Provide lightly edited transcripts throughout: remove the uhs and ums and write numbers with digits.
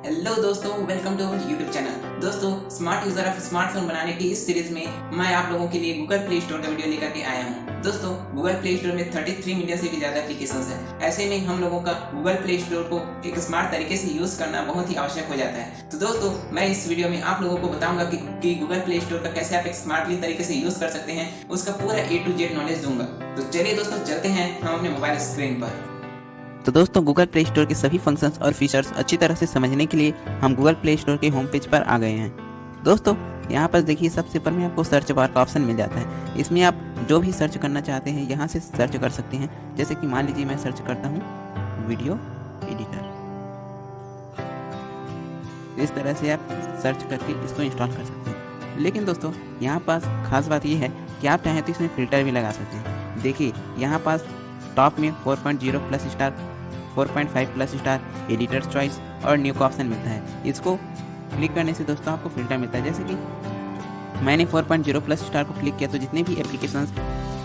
Hello दोस्तों, welcome to our YouTube channel. दोस्तों, smart user of smartphone बनाने की इस सीरीज में मैं आप लोगों के लिए गूगल प्ले स्टोर का वीडियो लेकर के आया हूं। दोस्तों, गूगल प्ले स्टोर में 33 मिलियन से भी ज्यादा एप्लीकेशंस हैं। ऐसे में हम लोगों का गूगल प्ले स्टोर को एक स्मार्ट तरीके से यूज करना बहुत ही आवश्यक हो जाता है। तो दोस्तों, मैं इस वीडियो में आप लोगों को बताऊंगा कि गूगल प्ले स्टोर का कैसे आप एक स्मार्टली तरीके से यूज कर सकते हैं, उसका पूरा A to Z नॉलेज दूंगा। तो चलिए दोस्तों, चलते हैं हम अपने मोबाइल स्क्रीन पर। तो दोस्तों, गूगल प्ले स्टोर के सभी फंक्शंस और फीचर्स अच्छी तरह से समझने के लिए हम गूगल प्ले स्टोर के होम पेज पर आ गए हैं। दोस्तों, यहाँ पर देखिए, सबसे ऊपर में आपको सर्च बार का ऑप्शन मिल जाता है। इसमें आप जो भी सर्च करना चाहते हैं यहाँ से सर्च कर सकते हैं। जैसे कि मान लीजिए मैं सर्च करता हूँ वीडियो एडिटर। इस तरह से आप सर्च करके इसको इंस्टॉल कर सकते हैं। लेकिन दोस्तों, यहाँ पास खास बात यह है कि आप चाहें तो इसमें फ़िल्टर भी लगा सकते हैं। देखिए, यहाँ पास टॉप में 4.0 plus star, 4.5 plus star, editors choice और न्यू का ऑप्शन मिलता है। इसको क्लिक करने से दोस्तों आपको फ़िल्टर मिलता है। जैसे कि मैंने 4.0 प्लस स्टार को क्लिक किया तो जितने भी एप्लीकेशंस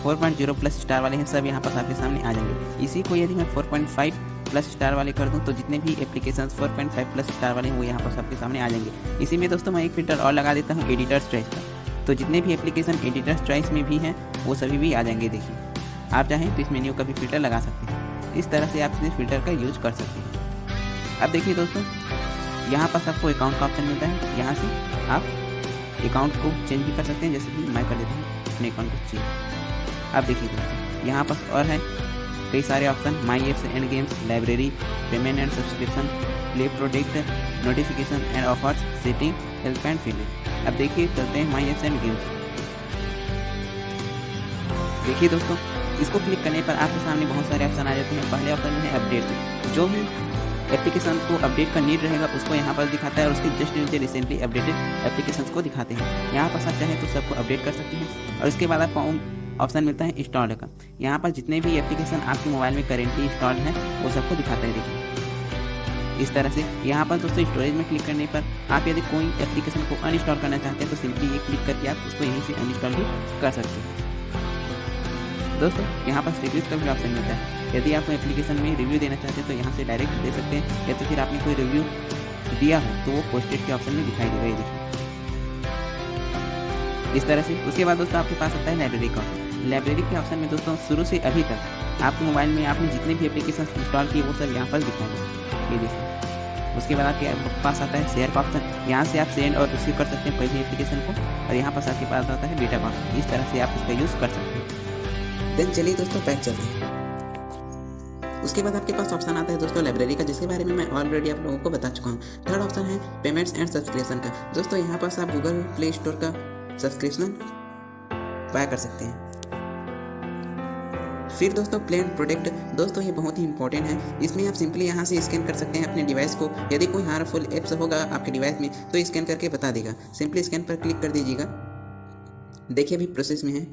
4.0 प्लस स्टार वाले हैं सब यहाँ पर आपके सामने आ जाएंगे। इसी को यदि मैं 4.5 प्लस स्टार वाले कर दूँ तो जितने भी एप्लीकेशंस 4.5 प्लस स्टार वाले हैं वो यहाँ पर सबके सामने आ जाएंगे। इसी में दोस्तों मैं एक फ़िल्टर और लगा देता हूँ एडिटर्स चॉइस का, तो जितने भी एप्लीकेशन एडिटर्स चॉइस में भी हैं वो सभी भी आ जाएंगे। देखिए, आप चाहें तो इस मेन्यू का भी फ़िल्टर लगा सकते हैं। इस तरह से आप इस फ़िल्टर का यूज कर सकते हैं। अब देखिए दोस्तों, यहाँ पर आपको अकाउंट का ऑप्शन मिलता है। यहाँ से आप अकाउंट को चेंज भी कर सकते हैं। जैसे कि मैं कर देता हूँ अपने अकाउंट को चेंज। अब देखिए दोस्तों, यहाँ पर और है कई सारे option, my apps and games, library, payment and subscription, play protect, notification and offers, setting, help and feeling. अब देखिए, चलते हैं माई एप्स एंड गेम्स। देखिए दोस्तों, इसको क्लिक करने पर आपके सामने बहुत सारे ऑप्शन आ जाते हैं। पहले ऑप्शन में है अपडेट। जो भी एप्लीकेशन को अपडेट का नीड रहेगा उसको यहाँ पर दिखाता है और उसके जस्ट नीचे रिसेंटली अपडेटेड एप्लीकेशंस को दिखाते हैं। यहाँ पर आप चाहें तो सबको अपडेट कर सकते हैं। और उसके बाद आपको ऑप्शन मिलता है इंस्टॉल का। यहाँ पर जितने भी एप्लीकेशन आपके मोबाइल में करेंटली इंस्टॉल्ड हैं वो सबको दिखाता है। देखिए, इस तरह से यहाँ पर दोस्तों स्टोरेज में क्लिक करने पर आप यदि कोई एप्लीकेशन को अनइंस्टॉल करना चाहते हैं तो सिंपली ये क्लिक करके आप उसको यहीं से अनइंस्टॉल भी कर सकते हैं। दोस्तों, यहाँ पर रिव्यूज़ का भी ऑप्शन मिलता है। यदि आप एप्लीकेशन में रिव्यू देना चाहते हैं तो यहाँ से डायरेक्ट दे सकते हैं, या तो फिर आपने कोई रिव्यू दिया हो तो वो पोस्टेड के ऑप्शन में दिखाई देगा। ये देखिए, इस तरह से। उसके बाद दोस्तों आपके पास आता है लाइब्रेरी का ऑप्शन। लाइब्रेरी के ऑप्शन में दोस्तों शुरू से अभी तक आपके मोबाइल में आपने जितने भी एप्लीकेशन इंस्टॉल किए वो सब यहाँ पर दिखाएंगे। ये देखिए, उसके बाद आपके पास आता है शेयर का ऑप्शन। यहाँ से आप सेंड और रिसीव कर सकते हैं कोई भी एप्लीकेशन को। और यहाँ पास आपके पास आता है डेटा का ऑप्शन। इस तरह से आप इसका यूज़ कर सकते हैं। देन चलिए दोस्तों, बैक चलते हैं। उसके बाद आपके पास ऑप्शन आता है दोस्तों लाइब्रेरी का, जिसके बारे में मैं ऑलरेडी आप लोगों को बता चुका हूँ। थर्ड ऑप्शन है पेमेंट्स एंड सब्सक्रिप्शन का। दोस्तों, यहाँ पास आप गूगल प्ले स्टोर का सब्सक्रिप्शन बाय कर सकते हैं। फिर दोस्तों प्ले प्रोटेक्ट। दोस्तों, ये बहुत ही इंपॉर्टेंट है। इसमें आप सिंपली यहाँ से स्कैन कर सकते हैं अपने डिवाइस को। यदि कोई हार्मफुल एप्स होगा आपके डिवाइस में तो स्कैन करके बता देगा। सिंपली स्कैन पर क्लिक कर दीजिएगा। देखिए, अभी प्रोसेस में है।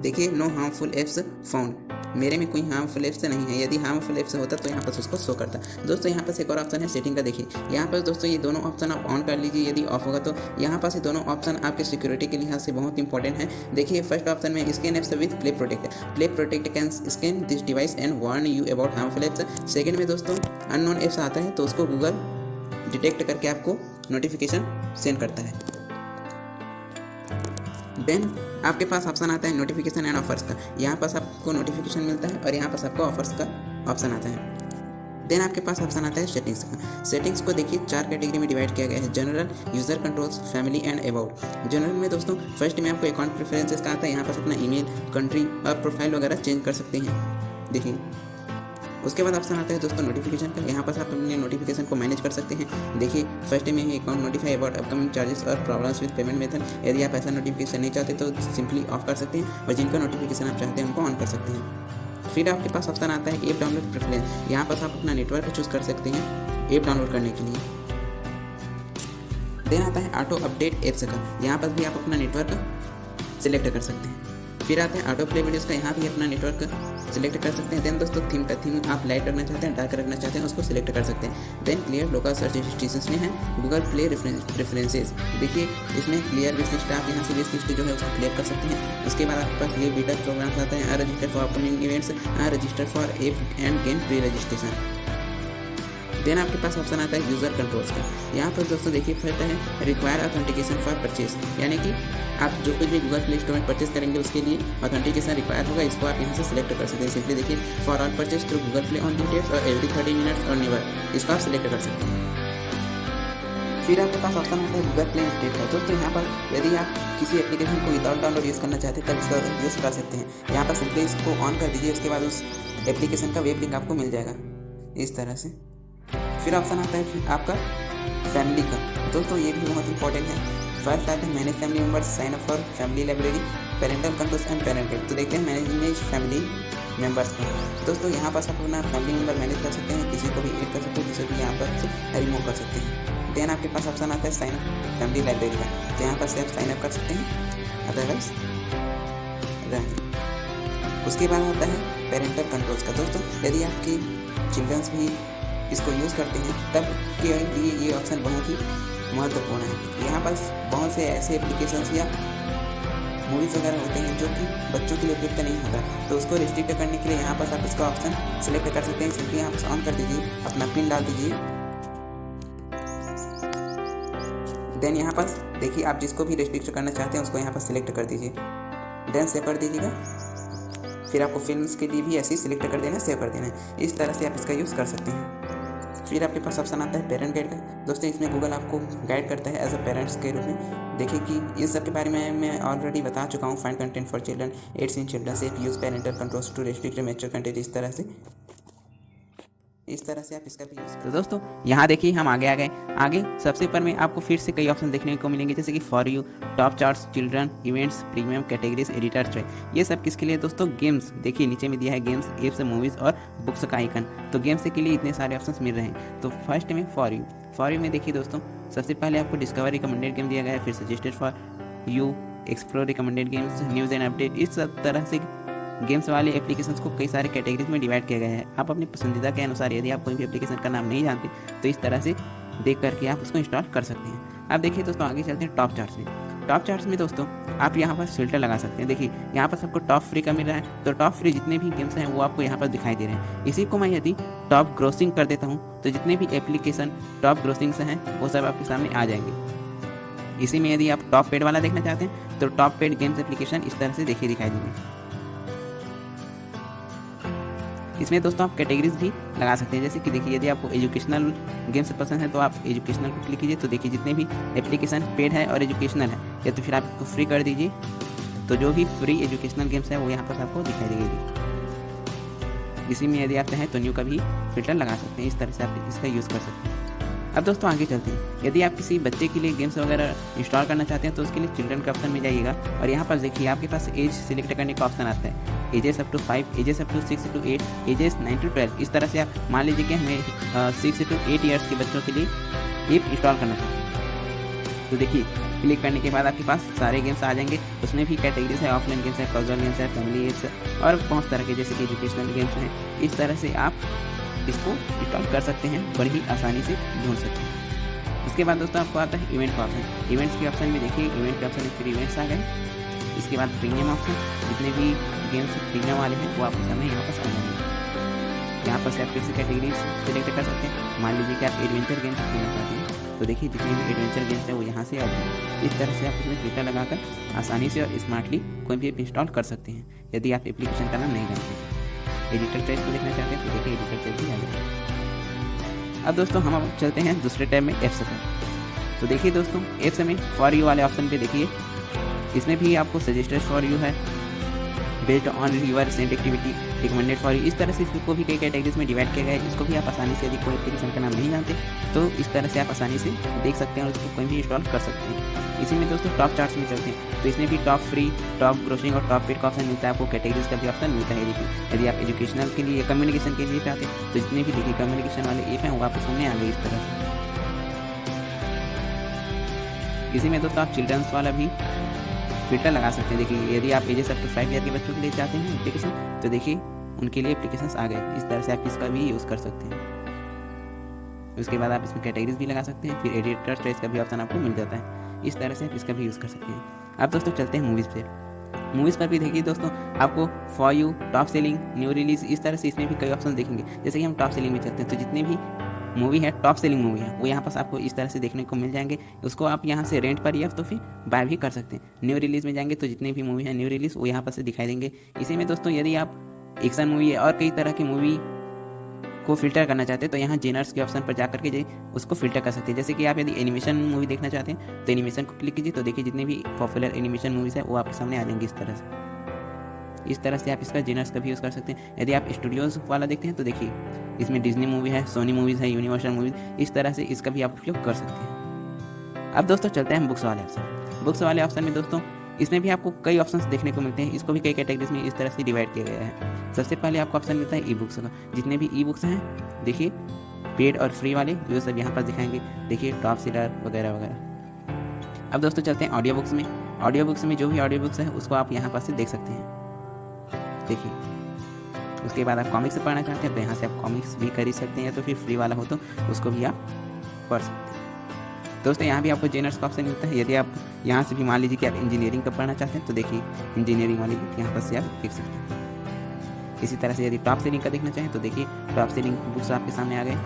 देखिए, नो हार्मफुल एप्स फाउंड। मेरे में कोई हार्मफुल एप्स नहीं है। यदि हार्मफुल एप्स होता तो यहाँ पर उसको शो करता। दोस्तों, यहाँ पर एक और ऑप्शन है सेटिंग का। देखिए, यहाँ पर दोस्तों ये दोनों ऑप्शन आप ऑन कर लीजिए। यदि ऑफ होगा तो यहाँ पर ये दोनों ऑप्शन आपके सिक्योरिटी के लिहाज से बहुत इंपॉर्टेंट है। देखिए, फर्स्ट ऑप्शन में scan apps with Play Protect. Play Protect can scan this device and warn you about harmful apps. Second में दोस्तों अननोन एप्स आता है तो उसको गूगल डिटेक्ट करके आपको नोटिफिकेशन सेंड करता है। देन आपके पास ऑप्शन आता है नोटिफिकेशन एंड ऑफर्स का। यहाँ पास आपको नोटिफिकेशन मिलता है और यहाँ पास आपको ऑफर्स का ऑप्शन आता है। देन आपके पास ऑप्शन आता है सेटिंग्स का। सेटिंग्स को देखिए 4 कैटेगरी में डिवाइड किया गया है: general, user controls, family and about. General में दोस्तों फर्स्ट में आपको अकाउंट प्रेफरेंसेस का आता है। यहाँ पास अपना ईमेल, कंट्री और प्रोफाइल वगैरह चेंज कर सकते हैं। देखिए, उसके बाद ऑप्शन आता है दोस्तों नोटिफिकेशन का। यहाँ पर आप अपने नोटिफिकेशन को मैनेज कर सकते हैं। देखिए, फर्स्ट में है account notify about upcoming charges और प्रॉब्लम्स विद पेमेंट मेथड। यदि आप ऐसा नोटिफिकेशन नहीं चाहते तो सिंपली ऑफ कर सकते हैं और जिनका नोटिफिकेशन आप चाहते हैं उनको ऑन कर सकते हैं। फिर आपके पास ऑप्शन आता है ऐप डाउनलोड प्रेफरेंस। यहाँ पर आप अपना नेटवर्क चूज कर सकते हैं ऐप डाउनलोड करने के लिए। देन आता है ऑटो अपडेट एप्स का। यहाँ पर भी आप अपना नेटवर्क सिलेक्ट कर सकते हैं। फिर आते हैं ऑटो प्ले वीडियोस का, यहाँ भी अपना नेटवर्क सिलेक्ट कर सकते हैं। देन दोस्तों थीम का थीम आप लाइट रखना चाहते हैं, डार्क रखना चाहते हैं, उसको सिलेक्ट कर सकते हैं। Then clear local search histories में है गूगल प्ले रेफरेंसेज। देखिए इसमें क्लियर विश लिस्ट, आप यहाँ से विश लिस्ट जो है उसको क्लियर कर सकते हैं। उसके बाद आपके पास ये बीटा प्रोग्राम्स आता है, register for upcoming events, register for app and game pre registration. Then आपके पास ऑप्शन आता है यूज़र कंट्रोल्स का। यहाँ पर दोस्तों देखिए फर्स्ट है रिक्वायर ऑथेंटिकेशन फॉर परचेज, यानी कि आप जो कुछ भी गूगल प्ले स्टोर में परचेस करेंगे उसके लिए ऑथेंटिकेशन रिक्वायर होगा, इसको आप यहाँ से सिलेक्ट कर सकते हैं। सिंपली देखिए for all purchase through Google Play on due dates और एवरी 30 मिनट्स और नेवर, इसको आप सिलेक्ट कर सकते हैं। फिर आपके पास ऑप्शन आता है गूगल प्ले स्टेट का। दोस्तों यहाँ पर यदि आप किसी एप्लीकेशन को विदाउट डाउनलोड यूज़ करना चाहते हैं तब इसका यूज़ कर सकते हैं। यहाँ पर सिंपली इसको ऑन कर दीजिए, उसके बाद उस एप्लीकेशन का वेब लिंक आपको मिल जाएगा इस तरह से। फिर ऑप्शन आता है आपका फैमिली का। दोस्तों ये भी बहुत इंपॉर्टेंट है। फर्स्ट आता है manage family members, sign up for family library, parental controls and parented. तो देखते हैं मैनेज फैमिली मेम्बर्स का। दोस्तों यहाँ पर आप अपना फैमिली मेम्बर मैनेज कर सकते हैं, किसी को भी ऐड कर सकते हैं, किसी को यहाँ पर रिमूव कर सकते हैं। देन आपके पास ऑप्शन आता है साइन अप फैमिली लाइब्रेरी का, तो यहाँ पर से आप साइन अप कर सकते हैं, अदरवाइज रन। उसके बाद आता है पेरेंटल कंट्रोल्स का। दोस्तों यदि आपकी चिल्ड्रंस भी इसको यूज़ करते हैं तब के लिए ये ऑप्शन बहुत ही महत्वपूर्ण है। यहाँ पर बहुत से ऐसे एप्लीकेशंस या मूवीज़ वगैरह होते हैं जो कि बच्चों के लिए उपयुक्त नहीं होता, तो उसको रिस्ट्रिक्ट करने के लिए यहाँ पर आप इसका ऑप्शन सिलेक्ट कर सकते हैं। सिंपली यहाँ पर ऑन कर दीजिए, अपना पिन डाल दीजिए। देन यहाँ पर देखिए आप जिसको भी रिस्ट्रिक्ट करना चाहते हैं उसको यहाँ पर सिलेक्ट कर दीजिए, देन सेव कर दीजिएगा। फिर आपको फिल्म्स के लिए भी ऐसे ही सिलेक्ट कर देना है, सेव कर देना है। इस तरह से आप इसका यूज़ कर सकते हैं। फिर आपके पास ऑप्शन आता है पेरेंट गाइड का। दोस्तों इसमें गूगल आपको गाइड करता है एज अ पेरेंट्स के रूप में। देखिए कि इस सब के बारे में मैं ऑलरेडी बता चुका हूँ। Find content for children, ads in children, safe use parental controls to restrict mature content, इस तरह से आप इसका भी यूज़। तो दोस्तों यहाँ देखिए हम आगे आ गए। आगे सबसे ऊपर में आपको फिर से कई ऑप्शन देखने को मिलेंगे, जैसे कि for you, top charts, children, events, premium, categories, editor choice. ये सब किसके लिए दोस्तों? गेम्स। देखिए नीचे में दिया है गेम्स, एप्स, मूवीज़ और बुक्स का आइकन। तो गेम्स के लिए इतने सारे ऑप्शंस मिल रहे हैं। तो फर्स्ट में फॉर यू में देखिए दोस्तों सबसे पहले आपको डिस्कवर रिकमेंडेड गेम दिया गया है, फिर suggested for you, explore recommended games, news and update. इस सब तरह से गेम्स वाले एप्लीकेशंस को कई सारे कैटेगरीज में डिवाइड किया गया है। आप अपनी पसंदीदा के अनुसार यदि आप कोई भी एप्लीकेशन का नाम नहीं जानते तो इस तरह से देख करके आप उसको इंस्टॉल कर सकते हैं। अब देखिए दोस्तों आगे चलते हैं टॉप चार्ट्स में। टॉप चार्ट्स में दोस्तों आप यहाँ पर फिल्टर लगा सकते हैं। देखिए यहाँ पर सबको टॉप फ्री का मिल रहा है, तो टॉप फ्री जितने भी गेम्स हैं वो आपको यहाँ पर दिखाई दे रहे हैं। इसी को मैं यदि टॉप ग्रोसिंग कर देता हूँ तो जितने भी एप्लीकेशन टॉप ग्रोसिंग से हैं वो सब आपके सामने आ जाएंगे। इसी में यदि आप टॉप पेड वाला देखना चाहते हैं तो टॉप पेड गेम्स एप्लीकेशन इस तरह से देखिए दिखाई देंगे। इसमें दोस्तों आप कैटेगरीज भी लगा सकते हैं, जैसे कि देखिए यदि आपको एजुकेशनल गेम्स पसंद है तो आप एजुकेशनल को क्लिक कीजिए। तो देखिए जितने भी एप्लीकेशन पेड है और एजुकेशनल है या तो फिर आप इसको फ्री कर दीजिए, तो जो भी फ्री एजुकेशनल गेम्स है वो यहाँ पर आपको दिखाई देगी। इसी में यदि आप चाहें तो न्यू का भी फिल्टर लगा सकते हैं। इस तरह से आप इसका यूज़ कर सकते हैं। अब दोस्तों आगे चलते हैं। यदि आप किसी बच्चे के लिए गेम्स वगैरह इंस्टॉल करना चाहते हैं तो उसके लिए चिल्ड्रन का ऑप्शन में जाइएगा और यहाँ पर देखिए आपके पास एज सिलेक्ट करने का ऑप्शन आता है। Ages up to 5, ages up to 6 to 8, ages 9 to 12। इस तरह से आप मान लीजिए कि हमें 6 to 8 ईयर्स के बच्चों के लिए ऐप इंस्टॉल करना चाहते हैं। तो देखिए क्लिक करने के बाद आपके पास सारे गेम्स आ जाएंगे। उसमें भी कैटेगरीज है, ऑफलाइन गेम्स है, कॉजुअल गेम्स है, फैमिली एप्स और बहुत तरह के जैसे कि एजुकेशनल गेम्स हैं। इस तरह से आप इसको इंस्टॉल कर सकते हैं, बड़ी ही आसानी से ढूंढ सकते हैं। उसके बाद दोस्तों आपको आता है इवेंट का ऑप्शन। इवेंट्स के ऑप्शन में देखिए इवेंट के ऑप्शन में फिर इवेंट्स आ गए। इसके बाद प्रीमियम ऑप्शन, जितने भी गेम्स प्रीमियम वाले हैं वो आपके सामने यहाँ पर आ जाएंगे। यहाँ पर से आप फिर से कैटेगरी सेलेक्ट कर सकते हैं। मान लीजिए कि आप एडवेंचर गेम्स खेलना चाहते हैं तो देखिए जितने भी एडवेंचर गेम्स हैं वो यहाँ से आ जाएंगे। इस तरह से आप उसमें फिल्टर लगाकर आसानी से और स्मार्टली कोई भी ऐप इंस्टॉल कर सकते हैं यदि आप एप्लीकेशन का नाम नहीं जानते। एडिटर चॉइस को देखना चाहते हैं तो देखिए एडिटर चॉइस भी आ जाएगा। अब दोस्तों हम अब चलते हैं दूसरे टैब में एप्स पर। तो देखिए दोस्तों एप्स में फॉर यू वाले ऑप्शन पे देखिए, इसमें भी आपको सजेस्टेड फॉर यू है, based on your recent activity, recommended for you. इस तरह से इसको भी कई कैटेगरीज में डिवाइड किया गया है। इसको भी आप आसानी से यदि कोई एप्लीकेशन का नाम नहीं जानते तो इस तरह से आप आसानी से देख सकते हैं और इसको कोई भी इंस्टॉल कर सकते हैं। इसी में दोस्तों टॉप चार्ट्स में चलते हैं तो इसमें भी टॉप फ्री, टॉप ग्रोसिंग और टॉप पेड का ऑप्शन मिलता है। आपको कैटेगरीज का भी ऑप्शन मिलता है। देखिए यदि आप एजुकेशनल के लिए, कम्युनिकेशन के लिए चाहते हैं तो जितने भी देखिए कम्युनिकेशन वाले ऐप हैं वो आपके सामने आ गए इस तरह से। इसी में दोस्तों आप चिल्ड्रंस वाला भी फ़िल्टर लगा सकते हैं। देखिए यदि आप एजेस अप टू 5 ईयर के बच्चों के लिए चाहते हैं एप्लीकेशन, तो देखिए उनके लिए एप्लीकेशंस आ गए। इस तरह से आप इसका भी यूज़ कर सकते हैं। उसके बाद आप इसमें कैटेगरीज भी लगा सकते हैं, फिर एडिटर ट्रेस का भी ऑप्शन आपको मिल जाता है। इस तरह से आप इसका भी यूज़ कर सकते हैं। अब दोस्तों चलते हैं मूवीज़ पे। मूवीज़ पर भी देखिए दोस्तों, आपको for you, top selling, new release, इस तरह से इसमें भी कई ऑप्शन देखेंगे। जैसे कि हम टॉप सेलिंग में चलते हैं, तो जितने भी मूवी है टॉप सेलिंग मूवी है वो यहाँ पास आपको इस तरह से देखने को मिल जाएंगे। उसको आप यहाँ से रेंट पर या तो फिर बाय भी कर सकते हैं। न्यू रिलीज़ में जाएंगे तो जितने भी मूवी है न्यू रिलीज़ वो यहाँ पर से दिखाई देंगे। इसी में दोस्तों यदि आप एक्शन मूवी है और कई तरह की मूवी को फिल्टर करना चाहते हैं तो यहाँ जेनर्स के ऑप्शन पर जाकर के उसको फिल्टर कर सकते हैं। जैसे कि आप यदि एनिमेशन मूवी देखना चाहते हैं तो एनिमेशन को क्लिक कीजिए, तो देखिए जितने भी पॉपुलर एनिमेशन मूवीज़ है वो आपके सामने आ जाएंगे। इस तरह से आप इसका जेनर्स का भी यूज़ कर सकते हैं। यदि आप स्टूडियोज़ वाला देखते हैं तो देखिए इसमें डिज्नी मूवी है, सोनी मूवीज़ है, यूनिवर्सल मूवीज़, इस तरह से इसका भी आप उपयोग कर सकते हैं। अब दोस्तों चलते हैं बुक्स वाले ऑप्शन। बुक्स वाले ऑप्शन में दोस्तों इसमें भी आपको कई ऑप्शंस देखने को मिलते हैं। इसको भी कई कैटेगरीज में इस तरह से डिवाइड किया गया है। सबसे पहले आपको ऑप्शन मिलता है ई बुक्स का। जितने भी ई बुक्स हैं देखिए पेड और फ्री वाले वो सब यहाँ पर दिखाएंगे। देखिए टॉप सेलर वगैरह वगैरह। अब दोस्तों चलते हैं ऑडियो बुक्स में। ऑडियो बुक्स में जो भी ऑडियो बुक्स है उसको आप यहाँ पर से देख सकते हैं। देखिए उसके बाद आप कॉमिक्स पढ़ना चाहते हैं तो यहाँ से आप कॉमिक्स भी खरीद सकते हैं, या तो फिर फ्री वाला हो तो उसको भी आप पढ़ सकते हैं। दोस्तों यहाँ भी आपको जेनर्स का ऑप्शन मिलता है। यदि आप यहाँ से भी मान लीजिए कि आप इंजीनियरिंग का पढ़ना चाहते हैं तो देखिए इंजीनियरिंग वाली बुक यहाँ पर से आप देख सकते हैं। इसी तरह से यदि टॉप सेलिंग का देखना चाहें तो देखिए टॉप सेलिंग बुक्स आपके सामने आ गए।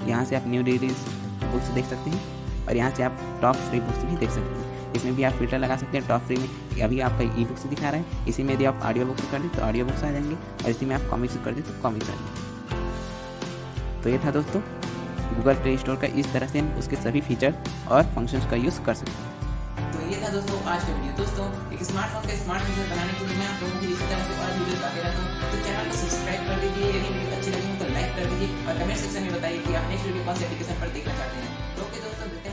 यहाँ से आप न्यू रिलीज बुक्स देख सकते हैं और यहाँ से आप टॉप फ्री बुक्स भी देख सकते हैं। इसमें भी आप फिल्टर लगा सकते हैं। टॉप फ्री में अभी आपका ई बुक्स दिखा रहा है, इसी में यदि आप ऑडियो बुक्स कर दें तो ऑडियो बुक्स आ जाएंगे, और इसी में आप कॉमिक्स कर दें तो कॉमिक्स आ जाएंगे। तो ये था दोस्तों गूगल प्ले स्टोर का, इस तरह से हम उसके सभी फीचर और फंक्शंस का यूज़ कर सकते हैं। तो ये था दोस्तों आज का वीडियो। दोस्तों एक स्मार्टफोन का स्मार्ट यूजर बनाने के लिए मैं आप लोगों के लिए इसी तरह से और वीडियो लाते रहता हूँ। तो चैनल को सब्सक्राइब कर दीजिए, यदि वीडियो अच्छी लगी हो तो लाइक कर दीजिए और कमेंट सेक्शन में बताइए कि आप नेक्स्ट वीडियो कौन से एप्लीकेशन पर देखना चाहते हैं। तो ओके दोस्तों।